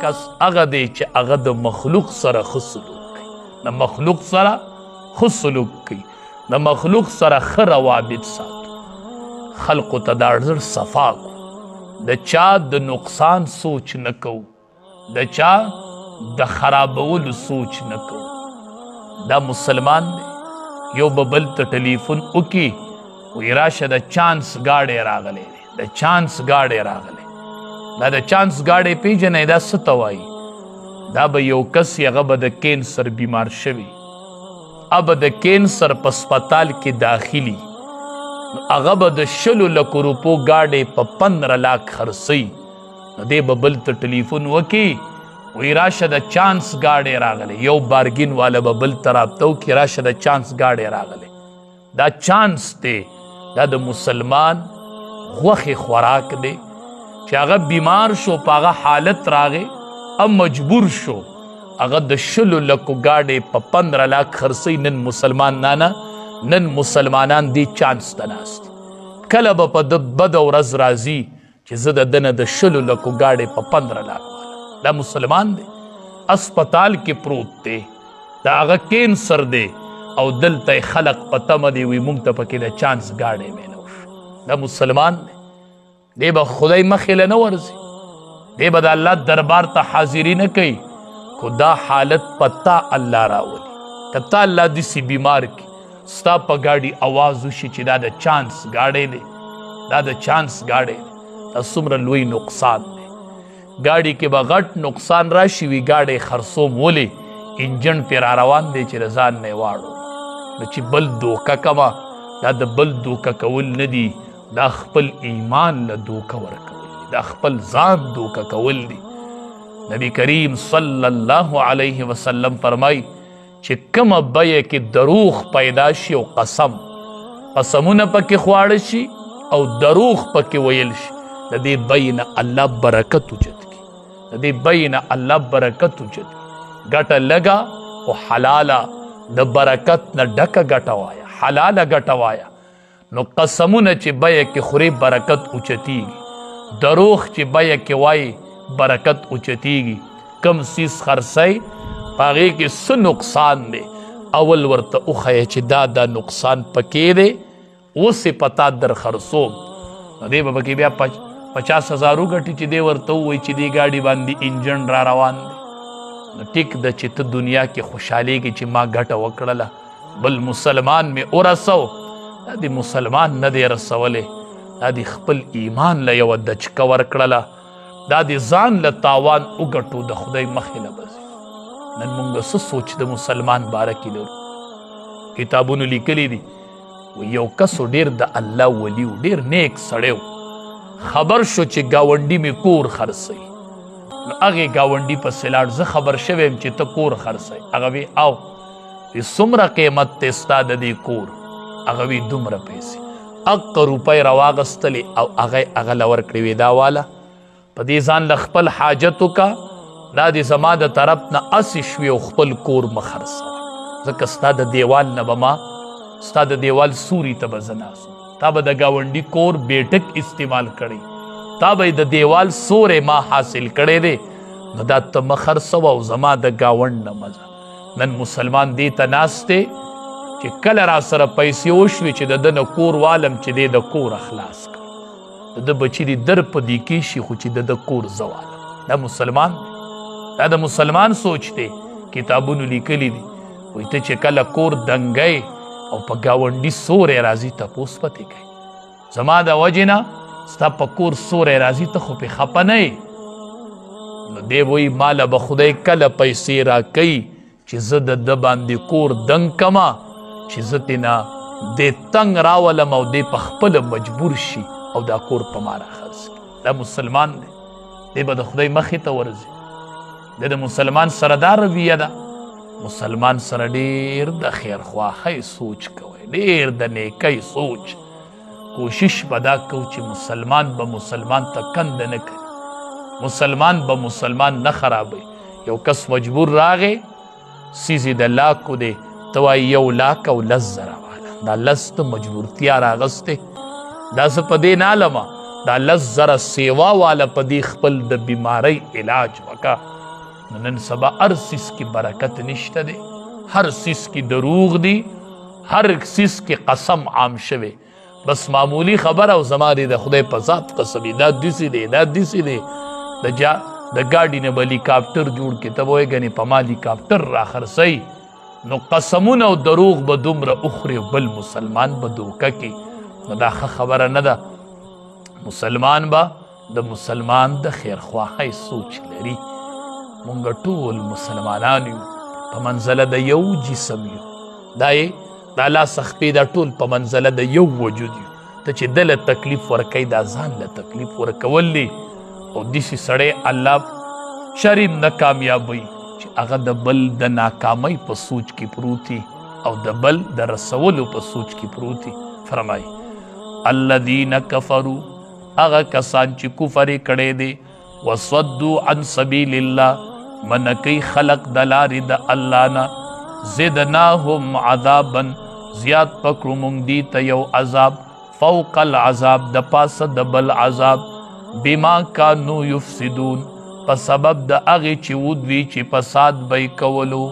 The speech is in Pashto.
کس هغه دی چې هغه د مخلوق سره ښه سلوک کوي، د مخلوق سره ښه سلوک کوي، د مخلوق سره ښه روابط ساتو، خلقو ته دا زړه صفا کو، د چا د نقصان سوچ نه کوو، د چا د خرابولو سوچ نه کوو. دا مسلمان دی. یو به بل ته ټلیفون وکړي وایي راشه د چانس ګاډی راغلی دی، د چانس ګاډی راغلی. دا د چانس ګاډی پیژنئ دا څه ته وایي؟ دا به یو کس هغه به د کینسر بیمار شوي، هغه د کینسر په سپتال کې داخلي، هغه به د 100 لکو روپو ګاډی په 15 لاک خرڅوي. نو دی به بل ته ټلیفون وکړي وایي راشه د چانس ګاډی راغلی. یو بارګین والا به بل ته رابطه وکړي راشه د چانس ګاډی راغلی. دا چانس دی، دا د مسلمان غوښې خوراک دی چې هغه بیمار شو، په هغه حالت راغی او مجبور شو هغه د 100 لکو ګاډی په 15 لاک خرڅوي. نن مسلمانان دی چانس ته ناست، کله به په د بده ورځ راځي چې زه د دنه د 100 لکو ګاډی په 15 لاک. دا مسلمان دی، اسپتال کې پروت دی، دا هغه کینسر دی او دلته خلق په تمه دی وي موږ ته پکې د چانس ګاډی میلاو شو. دا مسلمان دی. دی به خدای مخې له نه ورځي، دی به د الله دربار ته حاضري نه کوي، خو دا حالت په تا الله راولي. که تا الله داسې بیمار کړي ستا په ګاډي اواز وشي چې دا د چانس ګاډی دی، دا د چانس ګاډی دی، دا څومره لوی نقصان دی. ګاډي کې به غټ نقصان راشي وي ګاډی خرڅوم ولې انجن پې را روان دی چې د ځان نه یې واړو. نو چې بل دوکه کمه، دا د بل دوکه کول نه دي، دا خپل ایمان له دوکه ورکول دي، دا خپل ځان دوکه کول دي. نبی کریم صلی الله علیه وسلم فرمای چې کومه بیه کې دروغ پیدا شي او قسمونه پکې خواړه شي او دروغ پکې ویل شي، د دې بیې نه الله برکت اوچت کړي، د دې بیې نه الله برکت اوچت کړي. ګټه لږه او حلاله، د برکت نه ډکه ګټه وایه، حلاله ګټه وایه. نو قسمونه چې بیه کې خوري برکت اوچتیږي، دروغ چې بیه کې وایي برکت اوچتیږي. کم سیز خرڅئ په هغې کې څه نقصان دی، اول ورته وښیه چې دا نقصان پکې دی، اوس یې په تا در خرڅوم. نو دی به پکې بیا 50,000 وګټي چې دی ورته ووایي چې دې ګاډي باندې انجن را روان دی. نو ټیک ده چې ته دنیا کې خوشحالېږي چې ما ګټه وکړله، بل مسلمان مې ورسو. دا د مسلمان نه دی رسولی، دا د خپل ایمان له یوه دچکه ورکړله، دا د ځان له تاوان وګټو د خدای مخې له به ځي. نن مونږ څه سوچ د مسلمان باره کې لرو؟ کتابونو لیکلی دي یو کس ډېر د الله ولی و، ډېر نیک سړی و، خبر شو چې ګاونډي مې کور خرڅوي. نو هغې ګاونډي پسې لاړ، زه خبر شوی یم چې ته کور خرڅوي. هغه وی او څومره قیمت دی ستا د دې کور؟ هغه وی دومره پیسې. 1 روپۍ راواغستلې او هغه له ورکړې وې دا واله په دې ځان له خپل حاجت وکړه، دا دې زما د طرف نه اسې شوې او خپل کور مه خرڅوه، ځکه ستا د دیوال نه به ما ستا د دیوال سوري ته به زه ناست وم، تا به د ګاونډي کور بیټک استعمال کړی، تا به د دیوال سوری ما حاصل کړی دی. نو دا ته مه خرڅوه او زما د ګاونډ نه مزه. نن مسلمان دې ته ناست دی چې کله را سره پیسې وشوي چې د ده نه کور والم چې دی د کور خلاص کړ، د ده بچي دې در په دې کې شي خو چې د ده کور زه والم. دا مسلمان دی، دا د مسلمان سوچ دی. کتابونو لیکلی دي وایي ته چې کله کور دنګی او په ګاونډي سوری راځي تپوس پتې کوي، زما د وجې نه ستا په کور سوری راځي ته خو پې خفه نه یې. نو دی وایي ماله به خدای کله پیسې راکوي چې زه د ده باندې کور دنګ کما، چې زه تېنه دې تنګ راولم او دی په خپله مجبور شي او دا کور په ما راخرڅ کړي. دا مسلمان دی، دی به د خدای مخې ته ورځي. د مسلمان سره دا رویه ده، مسلمان سره ډېر د خیرخواهۍ سوچ کوئ، ډېر د نیکۍ سوچ. کوشش به دا کوو چې مسلمان به مسلمان ته کنده نه کوي، مسلمان به مسلمان نه خرابوي. یو کس مجبور راغی سیزې د لاکو دی، ته وایي 1 لاک او 10,000 واله، دا 10 ته مجبورتیا راغستې، دا زه په دې نه علمه دا 10,000 سیوا والا په دې خپل د بیماری علاج وکا. نن سبا هر سیس کی برکت نشته دی، هر سیس کی دروغ دی، هر سیس کی قسم عام شوه. بس معمولی خبر او زماری د خدای په ذات قسمی دا دیسی دی دا دیسی دی د گاډي نه هلیکاپټر جوړ کې ته وایې ګنې په ما هلیکاپټر را خرڅوي. نو قسمونه او دروغ به دومره اخري بل مسلمان به دوکه کې. نو دا ښه خبره نه ده. مسلمان به د مسلمان د خیرخواهۍ سوچ لري. مونږ ټول مسلمانان یو، په منزله د یو جسم یو. دا لاس خپې دا ټول په منزله د یو وجود یو. ته چې دله تکلیف ورکوي دا ځان له تکلیف ورکول دی. او داسې سړی الله شریم نه کامیابوي چې هغه د بل د ناکامۍ په سوچ کې پروتي او د بل د رسولو په سوچ کې پروتي. فرمایي الذین کفروا هغه کسان چې کفر یې کړی دی وصدوا عن سبیل الله منکۍ خلق د لارې د الله نه زدناهم عذابا زیات پکړو مونږ دي ته یو عذاب فوق العذاب د پاسه د بل عذاب بما کانو یفسدون په سبب د هغې چې ودوي چې فساد به یې کولو.